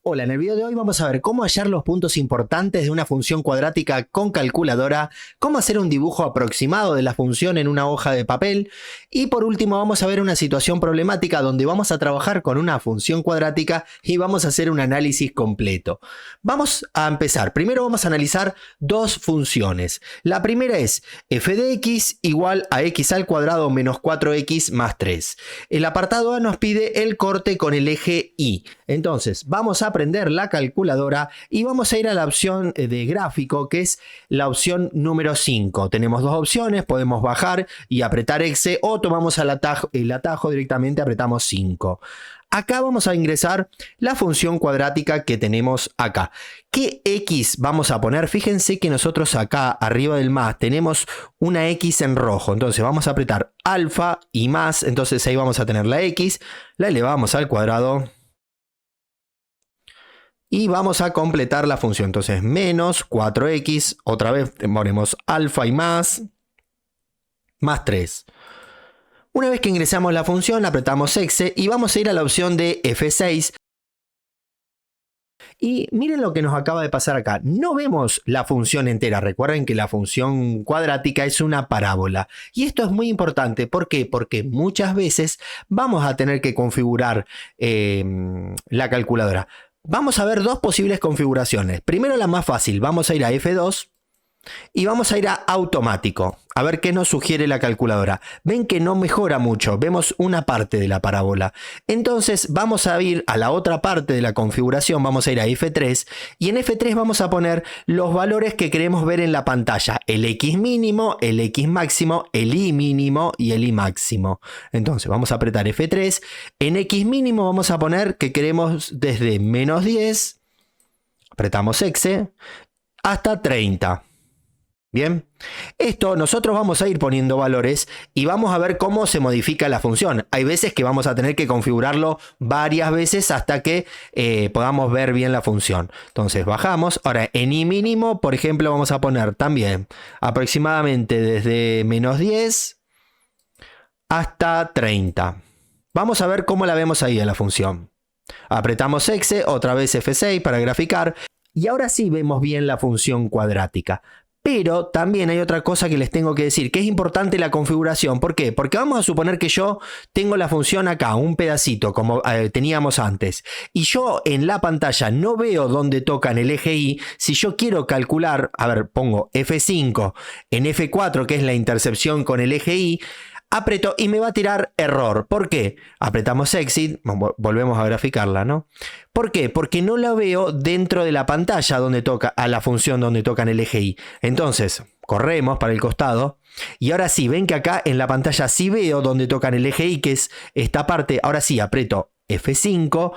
Hola, en el video de hoy vamos a ver cómo hallar los puntos importantes de una función cuadrática con calculadora, cómo hacer un dibujo aproximado de la función en una hoja de papel y por último vamos a ver una situación problemática donde vamos a trabajar con una función cuadrática y vamos a hacer un análisis completo. Vamos a empezar. Primero vamos a analizar dos funciones. La primera es f de x igual a x al cuadrado menos 4x más 3. El apartado A nos pide el corte con el eje Y. Entonces vamos a aprender la calculadora y vamos a ir a la opción de gráfico, que es la opción número 5. Tenemos dos opciones, podemos bajar y apretar X o tomamos el atajo directamente, apretamos 5. Acá vamos a ingresar la función cuadrática que tenemos acá. ¿Qué X vamos a poner? Fíjense que nosotros acá arriba del más tenemos una X en rojo. Entonces vamos a apretar alfa y más. Entonces ahí vamos a tener la X. La elevamos al cuadrado. Y vamos a completar la función. Entonces menos 4x. Otra vez ponemos alfa y más 3. Una vez que ingresamos la función, apretamos X y vamos a ir a la opción de F6. Y miren lo que nos acaba de pasar acá. No vemos la función entera. Recuerden que la función cuadrática es una parábola. Y esto es muy importante. ¿Por qué? Porque muchas veces vamos a tener que configurar la calculadora. Vamos a ver dos posibles configuraciones. Primero la más fácil. Vamos a ir a F2. Y vamos a ir a automático, a ver qué nos sugiere la calculadora. Ven que no mejora mucho, vemos una parte de la parábola. Entonces vamos a ir a la otra parte de la configuración, vamos a ir a F3 y en F3 vamos a poner los valores que queremos ver en la pantalla. El X mínimo, el X máximo, el Y mínimo y el Y máximo. Entonces vamos a apretar F3. En X mínimo vamos a poner que queremos desde menos 10, apretamos X, hasta 30. Bien, esto nosotros vamos a ir poniendo valores y vamos a ver cómo se modifica la función. Hay veces que vamos a tener que configurarlo varias veces hasta que podamos ver bien la función. Entonces bajamos. Ahora en Y mínimo, por ejemplo, vamos a poner también aproximadamente desde menos 10 hasta 30. Vamos a ver cómo la vemos ahí en la función. Apretamos X, otra vez F6 para graficar. Y ahora sí vemos bien la función cuadrática. Pero también hay otra cosa que les tengo que decir, que es importante la configuración. ¿Por qué? Porque vamos a suponer que yo tengo la función acá, un pedacito, como teníamos antes. Y yo en la pantalla no veo dónde toca en el eje Y. Si yo quiero calcular, a ver, pongo F5 en F4, que es la intercepción con el eje Y, aprieto y me va a tirar error. ¿Por qué? Apretamos Exit, volvemos a graficarla, ¿no? ¿Por qué? Porque no la veo dentro de la pantalla donde toca, a la función donde toca en el eje Y. Entonces, corremos para el costado. Y ahora sí, ven que acá en la pantalla sí veo donde toca en el eje Y, que es esta parte. Ahora sí, aprieto F5.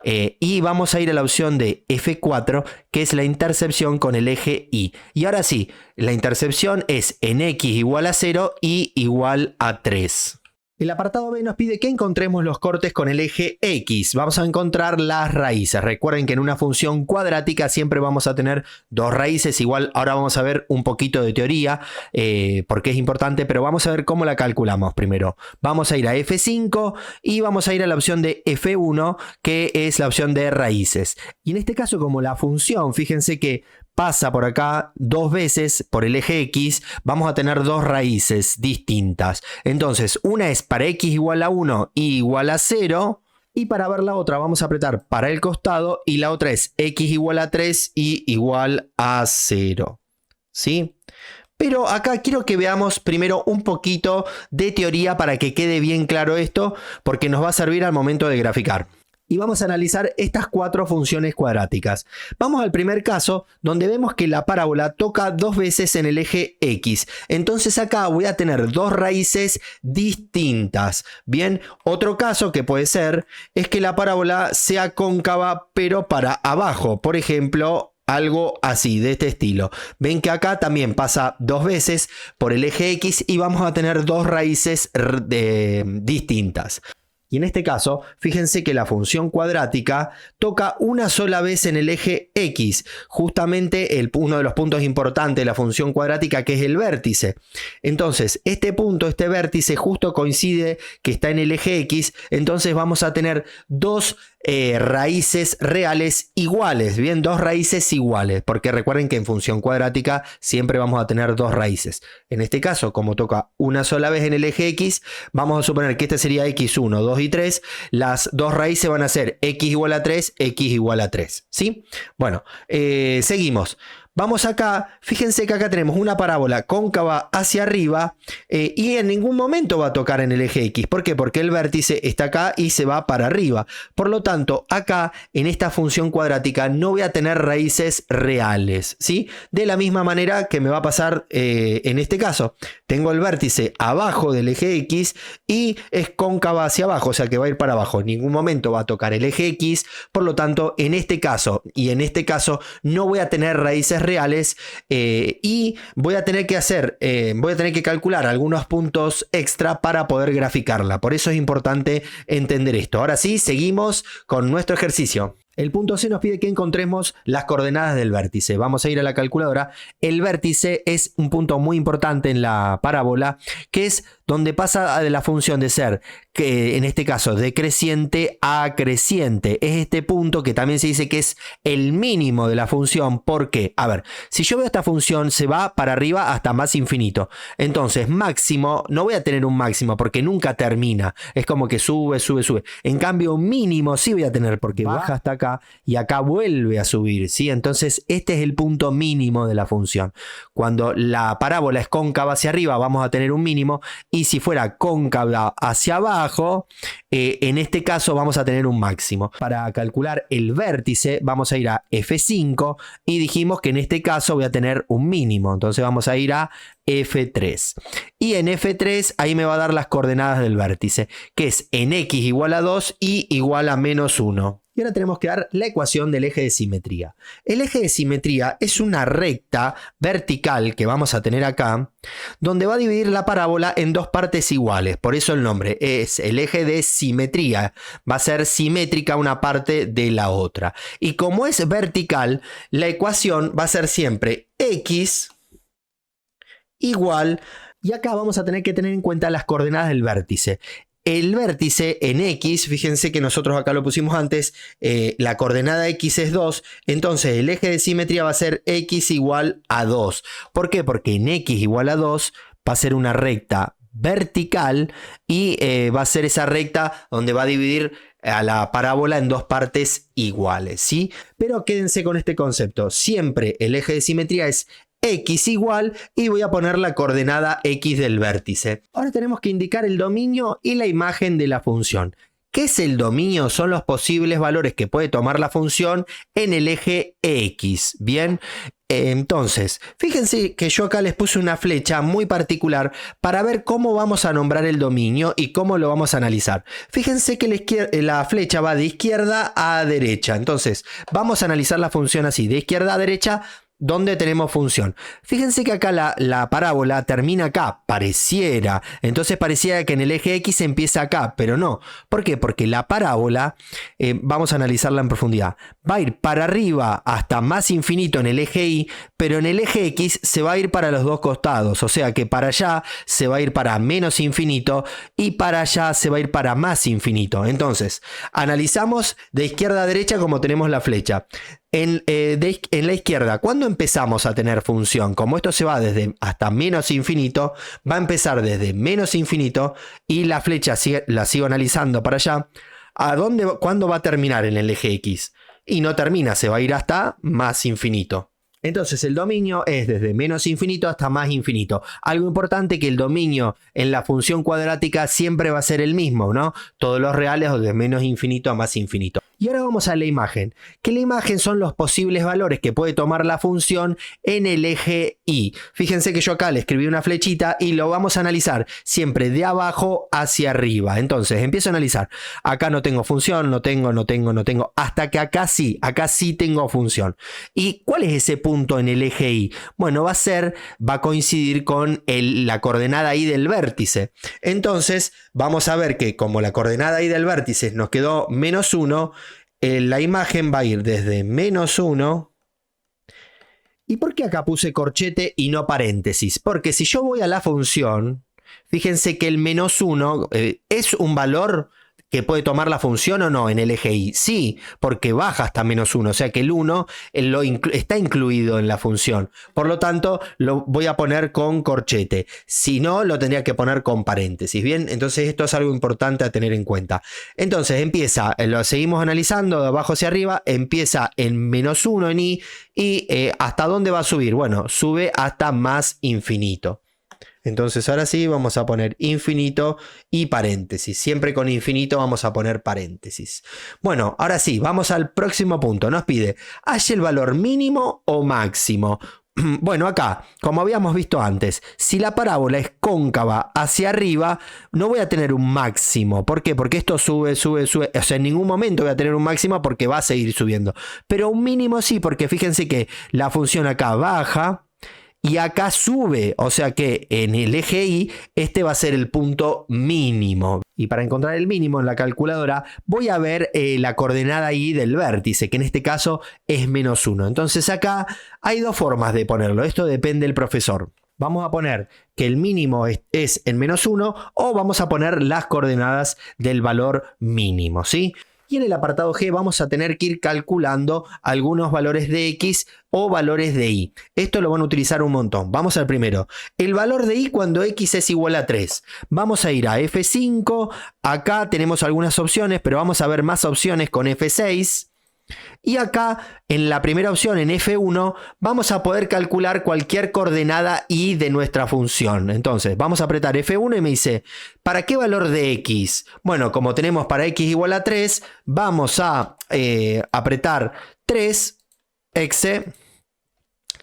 Y vamos a ir a la opción de F4, que es la intercepción con el eje Y. Y ahora sí, la intercepción es en X igual a 0 y igual a 3. El apartado B nos pide que encontremos los cortes con el eje X. Vamos a encontrar las raíces. Recuerden que en una función cuadrática siempre vamos a tener dos raíces. Igual ahora vamos a ver un poquito de teoría porque es importante, pero vamos a ver cómo la calculamos primero. Vamos a ir a F5 y vamos a ir a la opción de F1, que es la opción de raíces. Y en este caso, como la función, fíjense que pasa por acá dos veces por el eje X, vamos a tener dos raíces distintas. Entonces, una es para X igual a 1 y igual a 0. Y para ver la otra vamos a apretar para el costado y la otra es X igual a 3 y igual a 0. ¿Sí? Pero acá quiero que veamos primero un poquito de teoría para que quede bien claro esto, porque nos va a servir al momento de graficar. Y vamos a analizar estas cuatro funciones cuadráticas. Vamos al primer caso, donde vemos que la parábola toca dos veces en el eje X. Entonces acá voy a tener dos raíces distintas. Bien, otro caso que puede ser es que la parábola sea cóncava pero para abajo. Por ejemplo, algo así, de este estilo. Ven que acá también pasa dos veces por el eje X y vamos a tener dos raíces distintas. Y en este caso, fíjense que la función cuadrática toca una sola vez en el eje X, justamente uno de los puntos importantes de la función cuadrática, que es el vértice. Entonces, este punto, este vértice, justo coincide que está en el eje X, entonces vamos a tener dos raíces reales iguales, bien, dos raíces iguales, porque recuerden que en función cuadrática siempre vamos a tener dos raíces. En este caso, como toca una sola vez en el eje X, vamos a suponer que este sería X1, 2 y 3, las dos raíces van a ser X igual a 3, X igual a 3, ¿sí? Bueno, seguimos. Vamos acá, fíjense que acá tenemos una parábola cóncava hacia arriba y en ningún momento va a tocar en el eje X. ¿Por qué? Porque el vértice está acá y se va para arriba. Por lo tanto, acá en esta función cuadrática no voy a tener raíces reales, ¿sí? De la misma manera que me va a pasar en este caso. Tengo el vértice abajo del eje X y es cóncava hacia abajo, o sea que va a ir para abajo. En ningún momento va a tocar el eje X. Por lo tanto, en este caso y en este caso no voy a tener raíces reales y voy a tener que calcular algunos puntos extra para poder graficarla. Por eso es importante entender esto. Ahora sí, seguimos con nuestro ejercicio. El punto C nos pide que encontremos las coordenadas del vértice. Vamos a ir a la calculadora. El vértice es un punto muy importante en la parábola, que es donde pasa de la función de ser, que en este caso decreciente a creciente. Es este punto que también se dice que es el mínimo de la función. ¿Por qué? A ver, si yo veo esta función se va para arriba hasta más infinito. Entonces máximo, no voy a tener un máximo porque nunca termina. Es como que sube, sube, sube. En cambio mínimo sí voy a tener porque baja hasta acá y acá vuelve a subir, ¿sí? Entonces este es el punto mínimo de la función. Cuando la parábola es cóncava hacia arriba vamos a tener un mínimo, y si fuera cóncava hacia abajo, en este caso vamos a tener un máximo. Para calcular el vértice vamos a ir a F5 y dijimos que en este caso voy a tener un mínimo. Entonces vamos a ir a F3. Y en F3 ahí me va a dar las coordenadas del vértice, que es en X igual a 2 y igual a menos 1. Y ahora tenemos que dar la ecuación del eje de simetría. El eje de simetría es una recta vertical que vamos a tener acá, donde va a dividir la parábola en dos partes iguales. Por eso el nombre es el eje de simetría. Va a ser simétrica una parte de la otra. Y como es vertical, la ecuación va a ser siempre X igual, y acá vamos a tener que tener en cuenta las coordenadas del vértice. El vértice en X, fíjense que nosotros acá lo pusimos antes, la coordenada X es 2, entonces el eje de simetría va a ser X igual a 2. ¿Por qué? Porque en X igual a 2 va a ser una recta vertical y va a ser esa recta donde va a dividir a la parábola en dos partes iguales, ¿sí? Pero quédense con este concepto, siempre el eje de simetría es X igual y voy a poner la coordenada X del vértice. Ahora tenemos que indicar el dominio y la imagen de la función. ¿Qué es el dominio? Son los posibles valores que puede tomar la función en el eje X. Bien, entonces, fíjense que yo acá les puse una flecha muy particular para ver cómo vamos a nombrar el dominio y cómo lo vamos a analizar. Fíjense que la flecha va de izquierda a derecha. Entonces, vamos a analizar la función así, de izquierda a derecha, ¿dónde tenemos función? Fíjense que acá la parábola termina acá, pareciera. Entonces pareciera que en el eje X empieza acá, pero no. ¿Por qué? Porque la parábola, vamos a analizarla en profundidad, va a ir para arriba hasta más infinito en el eje Y, pero en el eje X se va a ir para los dos costados. O sea que para allá se va a ir para menos infinito y para allá se va a ir para más infinito. Entonces, analizamos de izquierda a derecha como tenemos la flecha. En la izquierda, ¿cuándo empezamos a tener función? Como esto se va desde hasta menos infinito, va a empezar desde menos infinito y la flecha la sigo analizando para allá. ¿Cuándo va a terminar en el eje X? Y no termina, se va a ir hasta más infinito. Entonces el dominio es desde menos infinito hasta más infinito. Algo importante que el dominio en la función cuadrática siempre va a ser el mismo, ¿no? Todos los reales de menos infinito a más infinito. Y ahora vamos a la imagen, que la imagen son los posibles valores que puede tomar la función en el eje Y. Fíjense que yo acá le escribí una flechita y lo vamos a analizar siempre de abajo hacia arriba. Entonces empiezo a analizar. Acá no tengo función, no tengo, hasta que acá sí tengo función. ¿Y cuál es ese punto en el eje Y? Bueno, va a coincidir con la coordenada Y del vértice. Entonces vamos a ver que como la coordenada Y del vértice nos quedó menos 1, la imagen va a ir desde menos 1. ¿Y por qué acá puse corchete y no paréntesis? Porque si yo voy a la función, fíjense que el menos 1 es un valor que puede tomar la función o no en el eje Y. Sí, porque baja hasta -1, o sea que el 1 está incluido en la función. Por lo tanto, lo voy a poner con corchete. Si no, lo tendría que poner con paréntesis. Bien, entonces esto es algo importante a tener en cuenta. Entonces empieza, lo seguimos analizando de abajo hacia arriba, empieza en -1 en Y y ¿hasta dónde va a subir? Bueno, sube hasta más infinito. Entonces ahora sí vamos a poner infinito y paréntesis. Siempre con infinito vamos a poner paréntesis. Bueno, ahora sí, vamos al próximo punto. Nos pide, ¿halle el valor mínimo o máximo? Bueno, acá, como habíamos visto antes, si la parábola es cóncava hacia arriba, no voy a tener un máximo. ¿Por qué? Porque esto sube, sube, sube. O sea, en ningún momento voy a tener un máximo porque va a seguir subiendo. Pero un mínimo sí, porque fíjense que la función acá baja y acá sube, o sea que en el eje Y este va a ser el punto mínimo. Y para encontrar el mínimo en la calculadora voy a ver la coordenada Y del vértice, que en este caso es -1. Entonces acá hay dos formas de ponerlo, esto depende del profesor. Vamos a poner que el mínimo es en -1 o vamos a poner las coordenadas del valor mínimo, ¿sí? Y en el apartado G vamos a tener que ir calculando algunos valores de X o valores de Y. Esto lo van a utilizar un montón. Vamos al primero. El valor de Y cuando X es igual a 3. Vamos a ir a F5. Acá tenemos algunas opciones, pero vamos a ver más opciones con F6. Y acá en la primera opción, en F1, vamos a poder calcular cualquier coordenada Y de nuestra función. Entonces vamos a apretar F1 y me dice, ¿para qué valor de X? Bueno, como tenemos para X igual a 3, vamos a apretar 3, exe.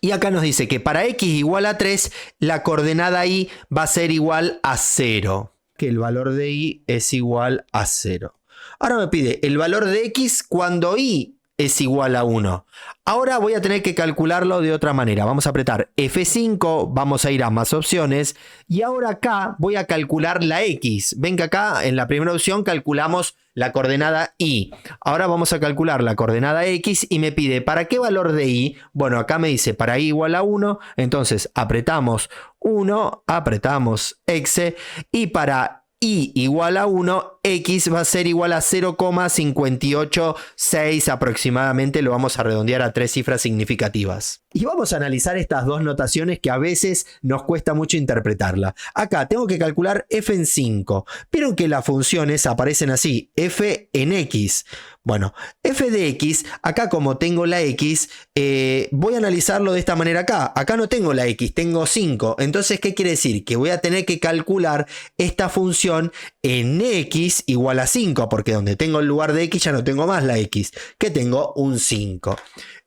Y acá nos dice que para X igual a 3, la coordenada Y va a ser igual a 0. Que el valor de Y es igual a 0. Ahora me pide el valor de X cuando Y es igual a 1. Ahora voy a tener que calcularlo de otra manera. Vamos a apretar F5, vamos a ir a más opciones y ahora acá voy a calcular la X. Ven que acá en la primera opción calculamos la coordenada Y. Ahora vamos a calcular la coordenada X y me pide ¿para qué valor de Y? Bueno, acá me dice para Y igual a 1, entonces apretamos 1, apretamos exe y para Y igual a 1, X va a ser igual a 0,586 aproximadamente, lo vamos a redondear a 3 cifras significativas. Y vamos a analizar estas dos notaciones que a veces nos cuesta mucho interpretarla. Acá tengo que calcular f en 5. Vieron que las funciones aparecen así, f en x. Bueno, f de x, acá como tengo la x, voy a analizarlo de esta manera acá. Acá no tengo la x, tengo 5. Entonces, ¿qué quiere decir? Que voy a tener que calcular esta función en x igual a 5, porque donde tengo el lugar de x ya no tengo más la x, que tengo un 5.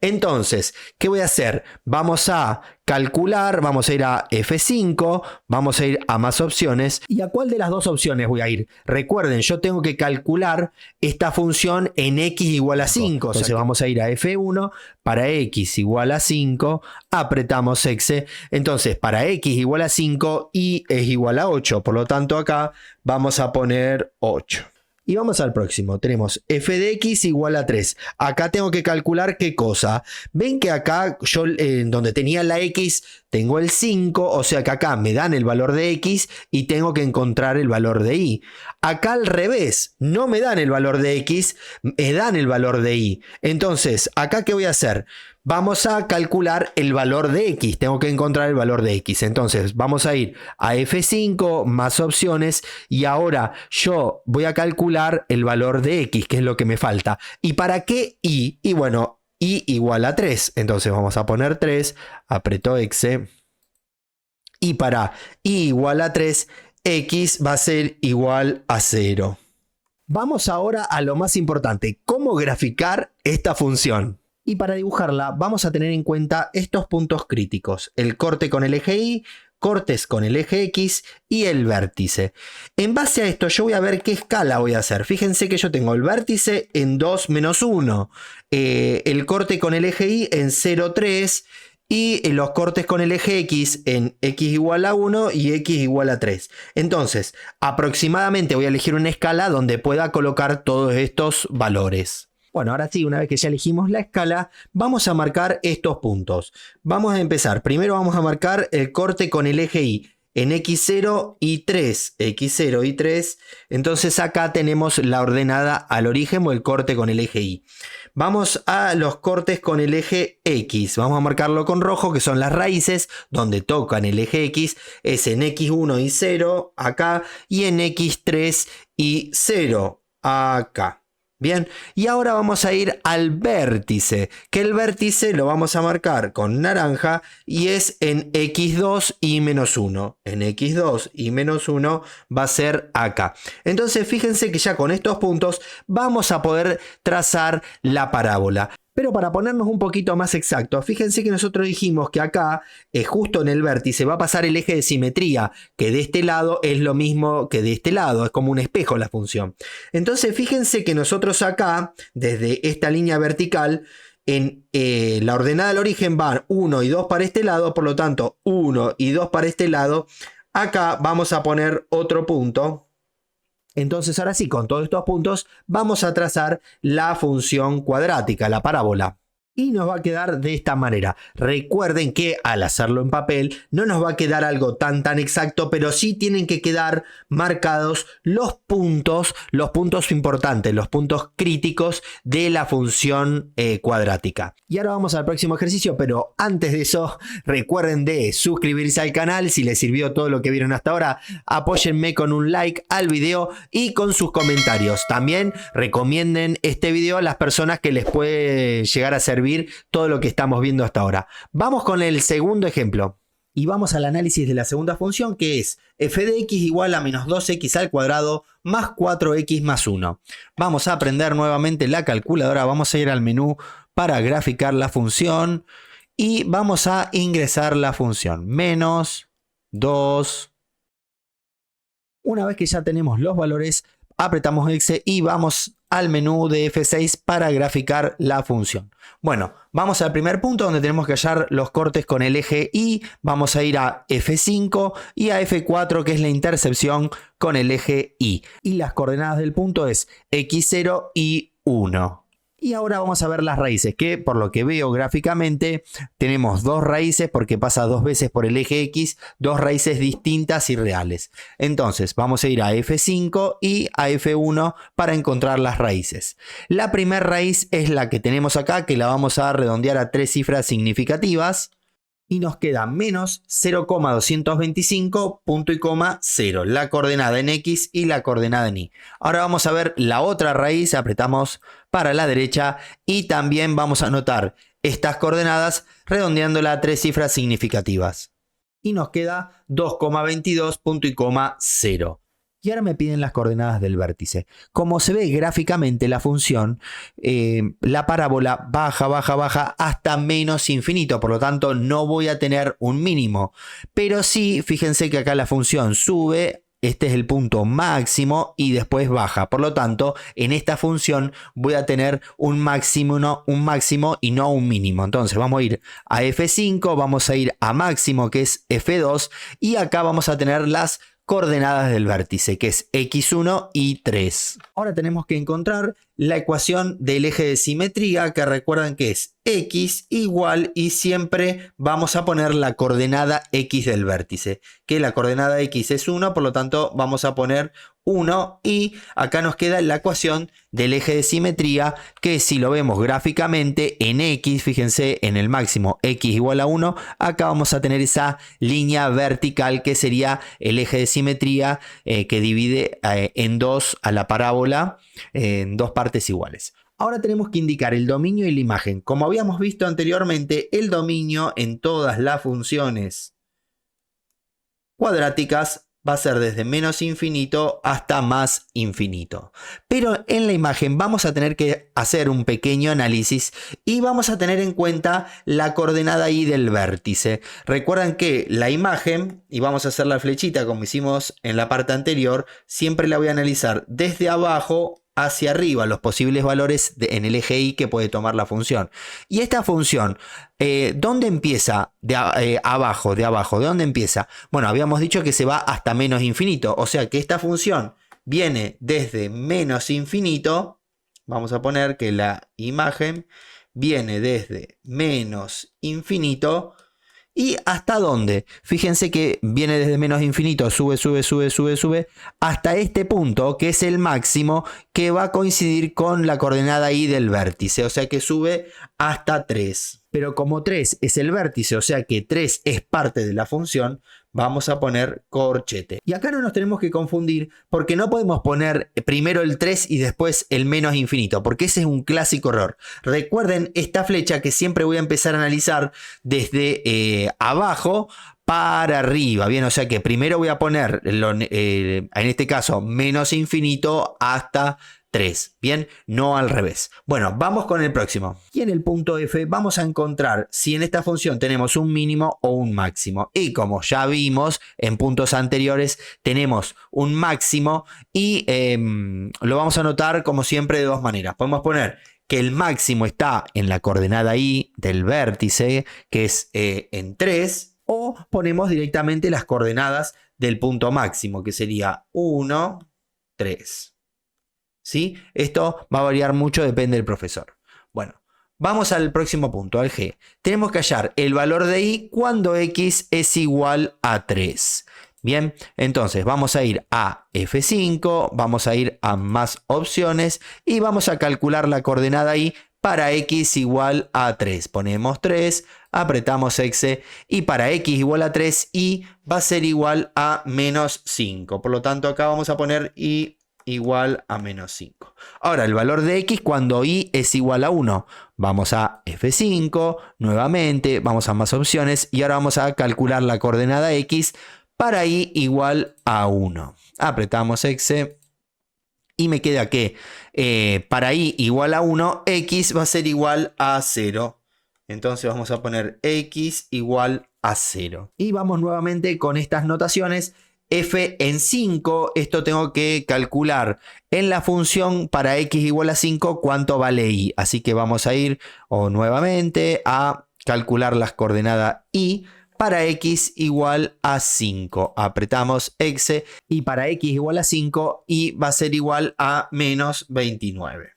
Entonces, ¿qué voy a hacer? Vamos a calcular, vamos a ir a F5, vamos a ir a más opciones. ¿Y a cuál de las dos opciones voy a ir? Recuerden, yo tengo que calcular esta función en x igual a 5. Entonces vamos a ir a F1, para x igual a 5, apretamos exe. Entonces, para x igual a 5, y es igual a 8. Por lo tanto, acá vamos a poner 8. Y vamos al próximo, tenemos f de x igual a 3. Acá tengo que calcular qué cosa. Ven que acá yo donde tenía la x tengo el 5, o sea que acá me dan el valor de x y tengo que encontrar el valor de y. Acá al revés, no me dan el valor de x, me dan el valor de y. Entonces, acá ¿qué voy a hacer? Vamos a calcular el valor de x, tengo que encontrar el valor de x. Entonces vamos a ir a F5, más opciones, y ahora yo voy a calcular el valor de x, que es lo que me falta. ¿Y para qué y? Y bueno, y igual a 3, entonces vamos a poner 3, aprieto exe, y para y igual a 3, x va a ser igual a 0. Vamos ahora a lo más importante, ¿cómo graficar esta función? Y para dibujarla vamos a tener en cuenta estos puntos críticos, el corte con el eje Y, cortes con el eje X y el vértice. En base a esto yo voy a ver qué escala voy a hacer. Fíjense que yo tengo el vértice en 2, -1, el corte con el eje Y en 0, 3 y los cortes con el eje X en x igual a 1 y x igual a 3. Entonces, aproximadamente voy a elegir una escala donde pueda colocar todos estos valores. Bueno, ahora sí, una vez que ya elegimos la escala, vamos a marcar estos puntos. Vamos a empezar. Primero vamos a marcar el corte con el eje Y. en x0 y 3, x0 y 3, entonces acá tenemos la ordenada al origen o el corte con el eje Y. Vamos a los cortes con el eje X, vamos a marcarlo con rojo, que son las raíces donde tocan el eje X, es en x1 y 0 acá y en x3 y 0 acá. Bien, y ahora vamos a ir al vértice, que el vértice lo vamos a marcar con naranja y es en x2 y menos 1. En x2 y menos 1 va a ser acá. Entonces fíjense que ya con estos puntos vamos a poder trazar la parábola. Pero para ponernos un poquito más exactos, fíjense que nosotros dijimos que acá, justo en el vértice, va a pasar el eje de simetría, que de este lado es lo mismo que de este lado, es como un espejo la función. Entonces fíjense que nosotros acá, desde esta línea vertical, en la ordenada del origen van 1 y 2 para este lado, por lo tanto 1 y 2 para este lado. Acá vamos a poner otro punto. Entonces ahora sí, con todos estos puntos vamos a trazar la función cuadrática, la parábola. Y nos va a quedar de esta manera. Recuerden que al hacerlo en papel no nos va a quedar algo tan exacto, pero sí tienen que quedar marcados los puntos importantes, los puntos críticos de la función cuadrática. Y ahora vamos al próximo ejercicio, pero antes de eso recuerden de suscribirse al canal. Si les sirvió todo lo que vieron hasta ahora, apóyenme con un like al video y con sus comentarios. También recomienden este video a las personas que les puede llegar a servir todo lo que estamos viendo hasta ahora. Vamos con el segundo ejemplo. Y vamos al análisis de la segunda función, que es f de x igual a menos 2x al cuadrado más 4x más 1. Vamos a aprender nuevamente la calculadora. Vamos a ir al menú para graficar la función. Y vamos a ingresar la función. Menos 2. Una vez que ya tenemos los valores, apretamos X y vamos al menú de F6 para graficar la función. Bueno, vamos al primer punto donde tenemos que hallar los cortes con el eje Y. Vamos a ir a F5 y a F4, que es la intercepción con el eje Y. Y las coordenadas del punto es x0 y 1. Y ahora vamos a ver las raíces, que por lo que veo gráficamente tenemos dos raíces porque pasa dos veces por el eje X, dos raíces distintas y reales. Entonces vamos a ir a F5 y a F1 para encontrar las raíces. La primera raíz es la que tenemos acá, que la vamos a redondear a tres cifras significativas. Y nos queda menos 0,225 punto y coma 0, la coordenada en X y la coordenada en Y. Ahora vamos a ver la otra raíz, apretamos para la derecha y también vamos a anotar estas coordenadas redondeándola a tres cifras significativas. Y nos queda 2,22 punto y coma 0. Y ahora me piden las coordenadas del vértice. Como se ve gráficamente la función, la parábola baja, baja, baja hasta menos infinito. Por lo tanto, no voy a tener un mínimo. Pero sí, fíjense que acá la función sube. Este es el punto máximo y después baja. Por lo tanto, en esta función voy a tener un máximo y no un mínimo. Entonces vamos a ir a F5, vamos a ir a máximo, que es F2. Y acá vamos a tener las coordenadas del vértice, que es x1 y 3. Ahora tenemos que encontrar la ecuación del eje de simetría, que recuerdan que es x igual y siempre vamos a poner la coordenada x del vértice, que la coordenada x es 1, por lo tanto vamos a poner 1 y acá nos queda la ecuación del eje de simetría, que si lo vemos gráficamente en x, fíjense en el máximo x igual a 1, acá vamos a tener esa línea vertical que sería el eje de simetría que divide en dos a la parábola en dos partes iguales. Ahora tenemos que indicar el dominio y la imagen. Como habíamos visto anteriormente, el dominio en todas las funciones cuadráticas va a ser desde menos infinito hasta más infinito. Pero en la imagen vamos a tener que hacer un pequeño análisis y vamos a tener en cuenta la coordenada Y del vértice. Recuerdan que la imagen, y vamos a hacer la flechita como hicimos en la parte anterior, siempre la voy a analizar desde abajo hacia arriba, los posibles valores en el eje Y que puede tomar la función. Y esta función, ¿dónde empieza? De abajo, ¿de dónde empieza? Bueno, habíamos dicho que se va hasta menos infinito, o sea que esta función viene desde menos infinito. Vamos a poner que la imagen viene desde menos infinito ¿Y hasta dónde? Fíjense que viene desde menos infinito, sube, sube, sube, sube, sube, hasta este punto, que es el máximo, que va a coincidir con la coordenada y del vértice. O sea que sube hasta 3. Pero como 3 es el vértice, o sea que 3 es parte de la función, vamos a poner corchete. Y acá no nos tenemos que confundir porque no podemos poner primero el 3 y después el menos infinito, porque ese es un clásico error. Recuerden esta flecha que siempre voy a empezar a analizar desde abajo para arriba. Bien, o sea que primero voy a poner, en este caso, menos infinito hasta 3. Bien, no al revés. Bueno, vamos con el próximo. Y en el punto F vamos a encontrar si en esta función tenemos un mínimo o un máximo. Y como ya vimos en puntos anteriores, tenemos un máximo y lo vamos a anotar como siempre de dos maneras. Podemos poner que el máximo está en la coordenada Y del vértice, que es en 3, o ponemos directamente las coordenadas del punto máximo, que sería 1, 3. ¿Sí? Esto va a variar mucho, depende del profesor. Bueno, vamos al próximo punto, al G. Tenemos que hallar el valor de Y cuando X es igual a 3. Bien, entonces vamos a ir a F5, vamos a ir a más opciones y vamos a calcular la coordenada Y para X igual a 3. Ponemos 3, apretamos X y para X igual a 3 Y va a ser igual a menos 5. Por lo tanto acá vamos a poner Y igual a menos 5. Ahora el valor de X cuando Y es igual a 1. Vamos a F5, nuevamente, vamos a más opciones y ahora vamos a calcular la coordenada X para Y igual a 1. Apretamos X y me queda que para Y igual a 1, X va a ser igual a 0. Entonces vamos a poner X igual a 0. Y vamos nuevamente con estas notaciones. F en 5, esto tengo que calcular en la función para X igual a 5 cuánto vale Y. Así que vamos a ir nuevamente a calcular las coordenadas Y para X igual a 5. Apretamos X y para X igual a 5 Y va a ser igual a menos 29.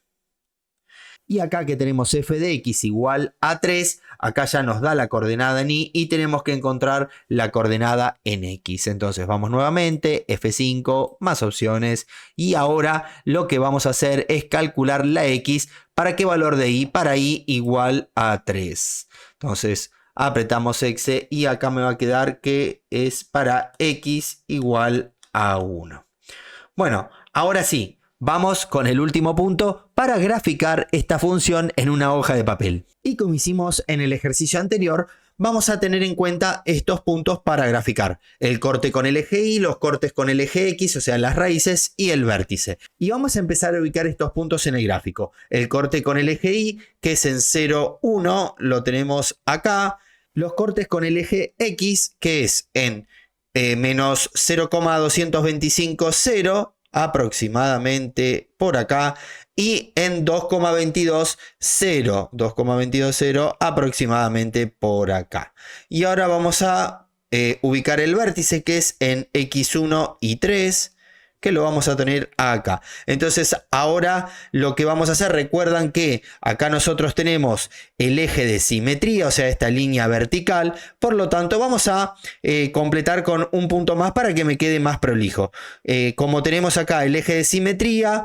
Y acá que tenemos f de x igual a 3, acá ya nos da la coordenada en y tenemos que encontrar la coordenada en x. Entonces vamos nuevamente, F5, más opciones. Y ahora lo que vamos a hacer es calcular la x para qué valor de y, para y igual a 3. Entonces apretamos X y acá me va a quedar que es para x igual a 1. Bueno, ahora sí. Vamos con el último punto para graficar esta función en una hoja de papel. Y como hicimos en el ejercicio anterior, vamos a tener en cuenta estos puntos para graficar. El corte con el eje Y, los cortes con el eje X, o sea, las raíces y el vértice. Y vamos a empezar a ubicar estos puntos en el gráfico. El corte con el eje Y, que es en 0, 1, lo tenemos acá. Los cortes con el eje X, que es en menos 0,225, 0. Aproximadamente por acá y en 2,22, 0, 2,22, 0 aproximadamente por acá. Y ahora vamos a ubicar el vértice que es en X1 y 3, que lo vamos a tener acá. Entonces ahora lo que vamos a hacer, recuerdan que acá nosotros tenemos el eje de simetría, o sea, esta línea vertical. Por lo tanto vamos a completar con un punto más para que me quede más prolijo. Como tenemos acá el eje de simetría,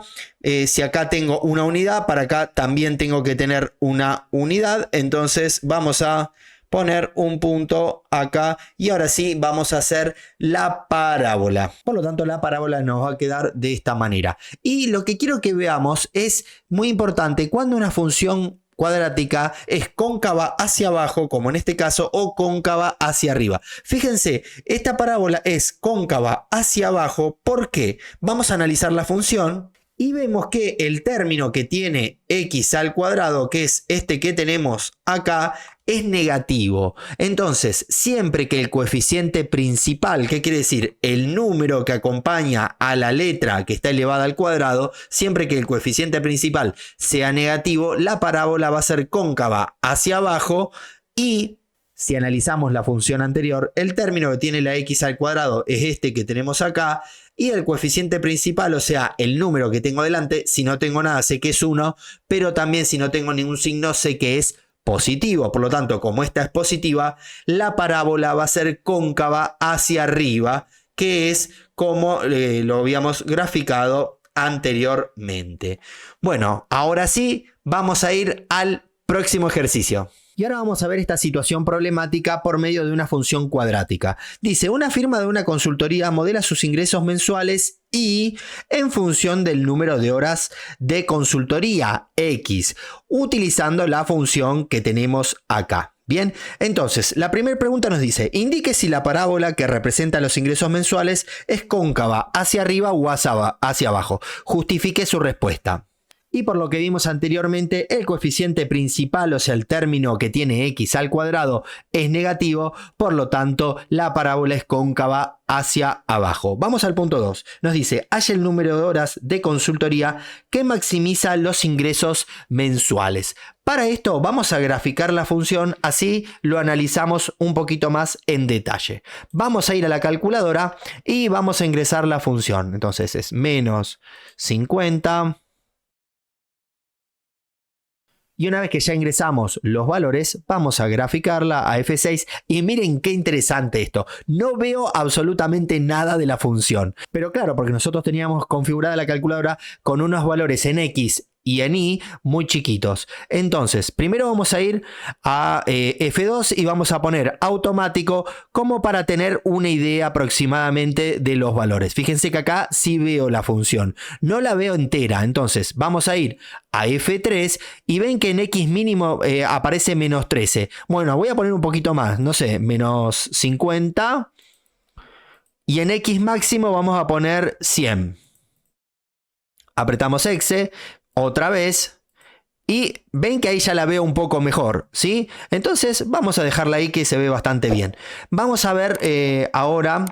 si acá tengo una unidad, para acá también tengo que tener una unidad. Entonces vamos a poner un punto acá y ahora sí vamos a hacer la parábola. Por lo tanto la parábola nos va a quedar de esta manera. Y lo que quiero que veamos es muy importante cuando una función cuadrática es cóncava hacia abajo, como en este caso, o cóncava hacia arriba. Fíjense, esta parábola es cóncava hacia abajo. ¿Por qué? Vamos a analizar la función. Y vemos que el término que tiene x al cuadrado, que es este que tenemos acá, es negativo. Entonces, siempre que el coeficiente principal, ¿qué quiere decir? El número que acompaña a la letra que está elevada al cuadrado, siempre que el coeficiente principal sea negativo, la parábola va a ser cóncava hacia abajo. Y si analizamos la función anterior, el término que tiene la x al cuadrado es este que tenemos acá. Y el coeficiente principal, o sea, el número que tengo delante, si no tengo nada sé que es 1, pero también si no tengo ningún signo sé que es positivo. Por lo tanto, como esta es positiva, la parábola va a ser cóncava hacia arriba, que es como lo habíamos graficado anteriormente. Bueno, ahora sí, vamos a ir al próximo ejercicio. Y ahora vamos a ver esta situación problemática por medio de una función cuadrática. Dice, una firma de una consultoría modela sus ingresos mensuales y en función del número de horas de consultoría X, utilizando la función que tenemos acá. Bien, entonces, la primera pregunta nos dice, indique si la parábola que representa los ingresos mensuales es cóncava hacia arriba o hacia abajo. Justifique su respuesta. Y por lo que vimos anteriormente, el coeficiente principal, o sea, el término que tiene x al cuadrado, es negativo, por lo tanto, la parábola es cóncava hacia abajo. Vamos al punto 2. Nos dice, halla el número de horas de consultoría que maximiza los ingresos mensuales. Para esto vamos a graficar la función, así lo analizamos un poquito más en detalle. Vamos a ir a la calculadora y vamos a ingresar la función. Entonces es menos 50... Y una vez que ya ingresamos los valores, vamos a graficarla a F6 y miren qué interesante esto. No veo absolutamente nada de la función. Pero claro, porque nosotros teníamos configurada la calculadora con unos valores en X y en Y muy chiquitos. Entonces, primero vamos a ir a F2 y vamos a poner automático como para tener una idea aproximadamente de los valores. Fíjense que acá sí veo la función. No la veo entera. Entonces, vamos a ir a F3 y ven que en X mínimo aparece menos 13. Bueno, voy a poner un poquito más. No sé, menos 50. Y en X máximo vamos a poner 100. Apretamos Exe. Otra vez, y ven que ahí ya la veo un poco mejor, ¿sí? Entonces vamos a dejarla ahí que se ve bastante bien. Vamos a ver ahora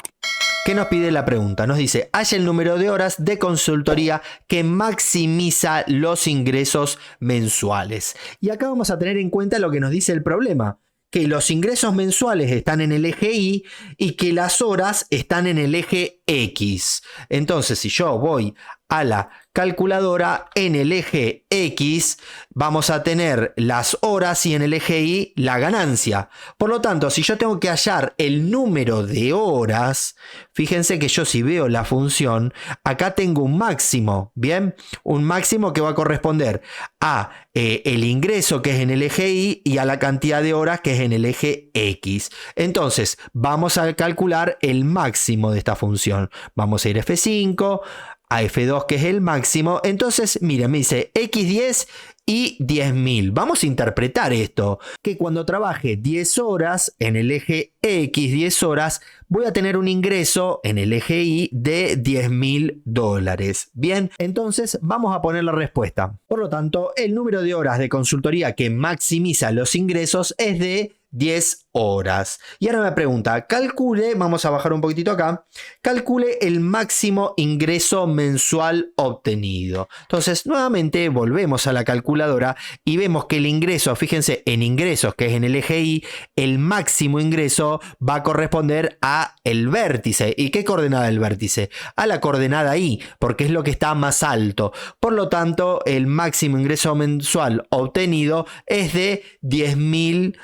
qué nos pide la pregunta. Nos dice, halla el número de horas de consultoría que maximiza los ingresos mensuales. Y acá vamos a tener en cuenta lo que nos dice el problema, que los ingresos mensuales están en el eje Y y que las horas están en el eje X. Entonces, si yo voy a la calculadora, en el eje X vamos a tener las horas y en el eje Y la ganancia. Por lo tanto, si yo tengo que hallar el número de horas, fíjense que yo si veo la función, acá tengo un máximo, ¿bien? Un máximo que va a corresponder a el ingreso que es en el eje Y a la cantidad de horas que es en el eje X. Entonces, vamos a calcular el máximo de esta función. Vamos a ir a F5, a F2 que es el máximo. Entonces, miren, me dice X10 y 10.000. Vamos a interpretar esto, que cuando trabaje 10 horas en el eje X, 10 horas, voy a tener un ingreso en el eje Y de $10.000. Bien, entonces vamos a poner la respuesta. Por lo tanto, el número de horas de consultoría que maximiza los ingresos es de 10 horas. Y ahora me pregunta, calcule, vamos a bajar un poquitito acá, calcule el máximo ingreso mensual obtenido. Entonces, nuevamente volvemos a la calculadora y vemos que el ingreso, fíjense, en ingresos, que es en el eje Y, el máximo ingreso va a corresponder a el vértice. ¿Y qué coordenada el vértice? A la coordenada Y, porque es lo que está más alto. Por lo tanto, el máximo ingreso mensual obtenido es de $10.000.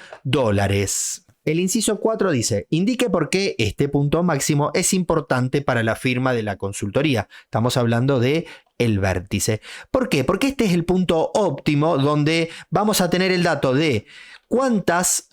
El inciso 4 dice, indique por qué este punto máximo es importante para la firma de la consultoría. Estamos hablando de el vértice. ¿Por qué? Porque este es el punto óptimo donde vamos a tener el dato de cuántas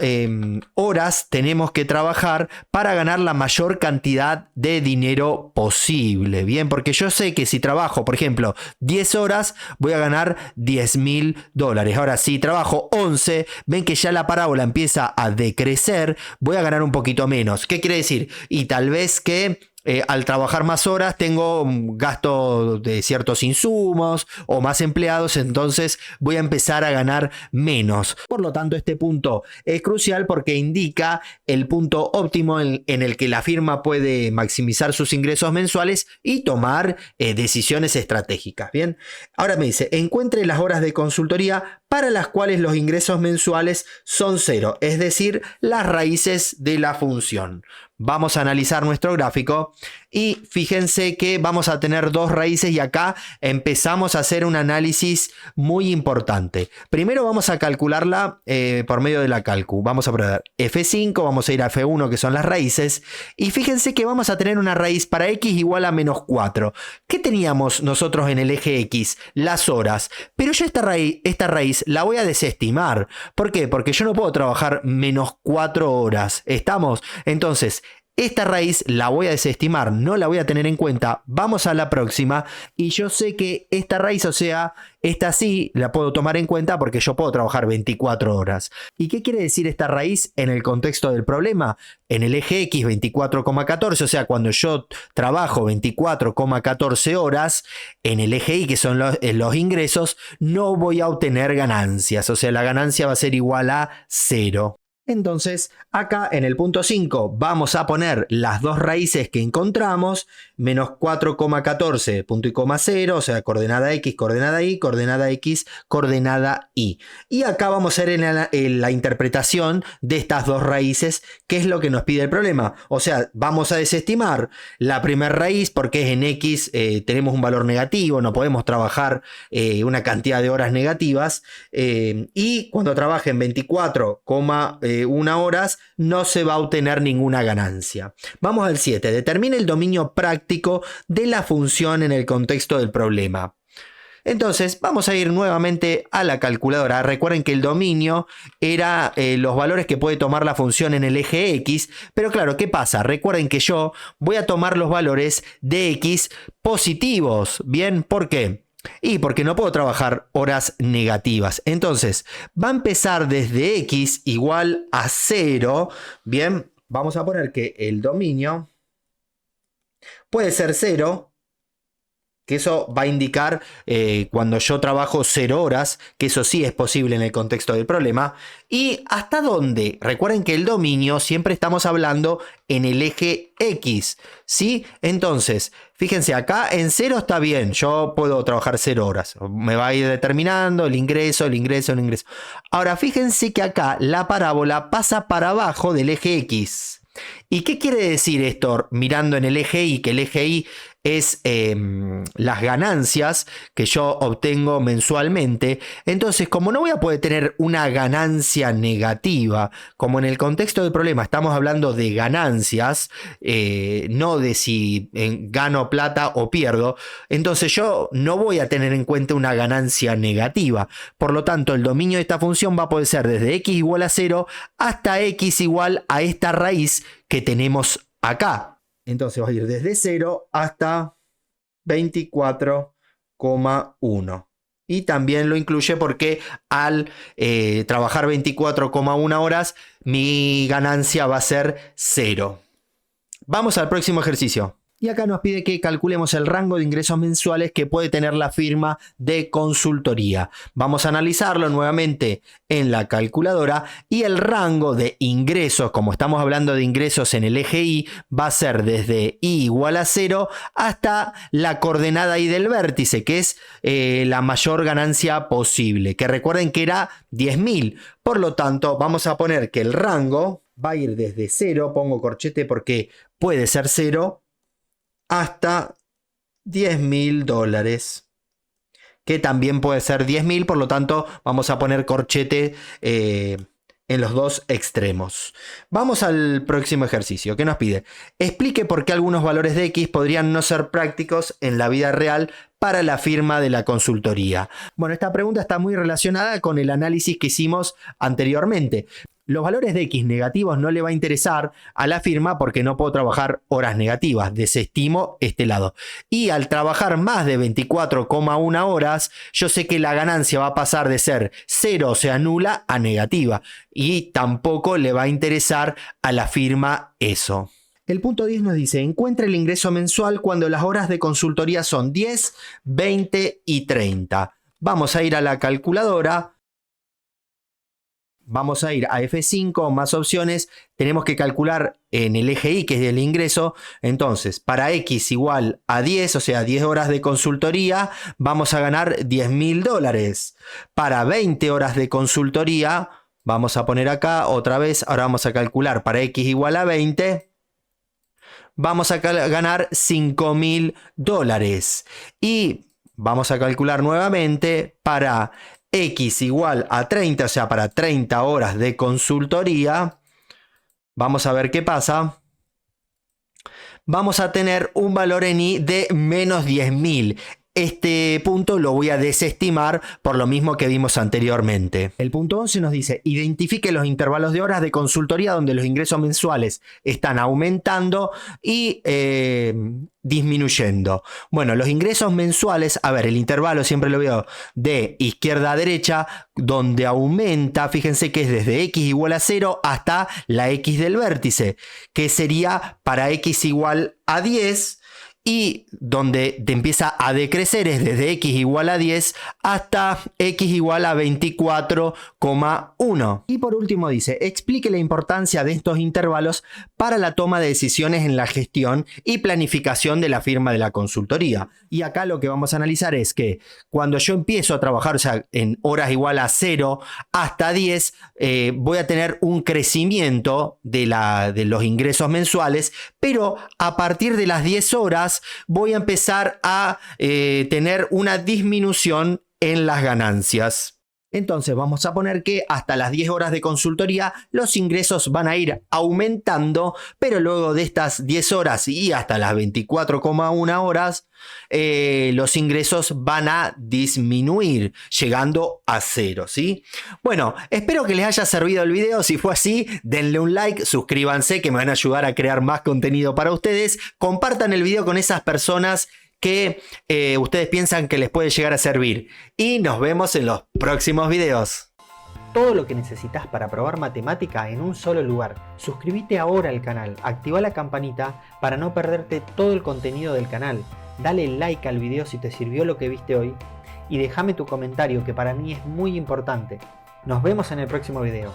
horas tenemos que trabajar para ganar la mayor cantidad de dinero posible. Bien, porque yo sé que si trabajo, por ejemplo, 10 horas, voy a ganar $10.000. Ahora, si trabajo 11, ven que ya la parábola empieza a decrecer, voy a ganar un poquito menos. ¿Qué quiere decir? Y tal vez que al trabajar más horas tengo un gasto de ciertos insumos o más empleados, entonces voy a empezar a ganar menos. Por lo tanto, este punto es crucial porque indica el punto óptimo en el que la firma puede maximizar sus ingresos mensuales y tomar decisiones estratégicas. Bien, ahora me dice, encuentre las horas de consultoría para las cuales los ingresos mensuales son 0, es decir, las raíces de la función. Vamos a analizar nuestro gráfico Y fíjense que vamos a tener dos raíces y acá empezamos a hacer un análisis muy importante. Primero vamos a calcularla por medio de la calcu. Vamos a poner F5, vamos a ir a F1 que son las raíces. Y fíjense que vamos a tener una raíz para X igual a menos 4. ¿Qué teníamos nosotros en el eje X? Las horas. Pero yo esta raíz la voy a desestimar. ¿Por qué? Porque yo no puedo trabajar menos 4 horas. ¿Estamos? Entonces, esta raíz la voy a desestimar, no la voy a tener en cuenta. Vamos a la próxima y yo sé que esta raíz, o sea, esta sí la puedo tomar en cuenta porque yo puedo trabajar 24 horas. ¿Y qué quiere decir esta raíz en el contexto del problema? En el eje X 24,14, o sea, cuando yo trabajo 24,14 horas, en el eje Y, que son los ingresos, no voy a obtener ganancias. O sea, la ganancia va a ser igual a 0. Entonces, acá en el punto 5 vamos a poner las dos raíces que encontramos, menos 4,14, punto y coma 0, o sea, coordenada X, coordenada Y, coordenada X, coordenada Y. Y acá vamos a ver en la interpretación de estas dos raíces, qué es lo que nos pide el problema. O sea, vamos a desestimar la primera raíz porque es en X, tenemos un valor negativo, no podemos trabajar una cantidad de horas negativas, y cuando trabajen 24,1 horas no se va a obtener ninguna ganancia. Vamos al 7. Determine el dominio práctico de la función en el contexto del problema. Entonces vamos a ir nuevamente a la calculadora. Recuerden que el dominio era los valores que puede tomar la función en el eje X. Pero claro, ¿qué pasa? Recuerden que yo voy a tomar los valores de X positivos. ¿Bien? ¿Por qué? Y porque no puedo trabajar horas negativas. Entonces, va a empezar desde X igual a 0. Bien, vamos a poner que el dominio puede ser 0. Que eso va a indicar cuando yo trabajo 0 horas, que eso sí es posible en el contexto del problema. ¿Y hasta dónde? Recuerden que el dominio siempre estamos hablando en el eje X, ¿sí? Entonces, fíjense, acá en 0 está bien, yo puedo trabajar 0 horas. Me va a ir determinando el ingreso, el ingreso, el ingreso. Ahora, fíjense que acá la parábola pasa para abajo del eje X. ¿Y qué quiere decir esto mirando en el eje Y? Que el eje Y es las ganancias que yo obtengo mensualmente. Entonces, como no voy a poder tener una ganancia negativa, como en el contexto del problema estamos hablando de ganancias, no de si gano plata o pierdo, entonces yo no voy a tener en cuenta una ganancia negativa. Por lo tanto, el dominio de esta función va a poder ser desde X igual a 0 hasta X igual a esta raíz que tenemos acá. Entonces va a ir desde 0 hasta 24,1. Y también lo incluye porque al trabajar 24,1 horas, mi ganancia va a ser 0. Vamos al próximo ejercicio. Y acá nos pide que calculemos el rango de ingresos mensuales que puede tener la firma de consultoría. Vamos a analizarlo nuevamente en la calculadora y el rango de ingresos, como estamos hablando de ingresos en el eje Y, va a ser desde Y igual a 0 hasta la coordenada Y del vértice, que es la mayor ganancia posible, que recuerden que era 10.000. Por lo tanto, vamos a poner que el rango va a ir desde 0, pongo corchete porque puede ser 0, hasta $10.000, que también puede ser 10.000, por lo tanto vamos a poner corchete en los dos extremos. Vamos al próximo ejercicio. ¿Qué nos pide? Explique por qué algunos valores de X podrían no ser prácticos en la vida real para la firma de la consultoría. Bueno, esta pregunta está muy relacionada con el análisis que hicimos anteriormente. Los valores de X negativos no le va a interesar a la firma porque no puedo trabajar horas negativas. Desestimo este lado. Y al trabajar más de 24,1 horas, yo sé que la ganancia va a pasar de ser 0, o sea, nula, a negativa. Y tampoco le va a interesar a la firma eso. El punto 10 nos dice, encuentre el ingreso mensual cuando las horas de consultoría son 10, 20 y 30. Vamos a ir a la calculadora. Vamos a ir a F5, más opciones, tenemos que calcular en el eje Y, que es el ingreso. Entonces, para X igual a 10, o sea, 10 horas de consultoría, vamos a ganar $10.000. Para 20 horas de consultoría, vamos a poner acá otra vez, ahora vamos a calcular para X igual a 20. vamos a ganar $5.000. Y vamos a calcular nuevamente para X igual a 30, o sea, para 30 horas de consultoría. Vamos a ver qué pasa. Vamos a tener un valor en I de menos 10.000. Este punto lo voy a desestimar por lo mismo que vimos anteriormente. El punto 11 nos dice: identifique los intervalos de horas de consultoría donde los ingresos mensuales están aumentando y disminuyendo. Bueno, los ingresos mensuales, a ver, el intervalo siempre lo veo de izquierda a derecha, donde aumenta, fíjense que es desde X igual a 0 hasta la X del vértice, que sería para X igual a 10. Y donde te empieza a decrecer es desde X igual a 10 hasta X igual a 24,1. Y por último dice: explique la importancia de estos intervalos para la toma de decisiones en la gestión y planificación de la firma de la consultoría. Y acá lo que vamos a analizar es que cuando yo empiezo a trabajar, o sea, en horas igual a 0 hasta 10, voy a tener un crecimiento de los ingresos mensuales, pero a partir de las 10 horas voy a empezar a tener una disminución en las ganancias. Entonces vamos a poner que hasta las 10 horas de consultoría los ingresos van a ir aumentando, pero luego de estas 10 horas y hasta las 24,1 horas los ingresos van a disminuir, llegando a 0, ¿sí? Bueno, espero que les haya servido el video. Si fue así, denle un like, suscríbanse, que me van a ayudar a crear más contenido para ustedes. Compartan el video con esas personas que ustedes piensan que les puede llegar a servir. Y nos vemos en los próximos videos. Todo lo que necesitas para probar matemática en un solo lugar. Suscríbete ahora al canal, activa la campanita para no perderte todo el contenido del canal. Dale like al video si te sirvió lo que viste hoy. Y déjame tu comentario, que para mí es muy importante. Nos vemos en el próximo video.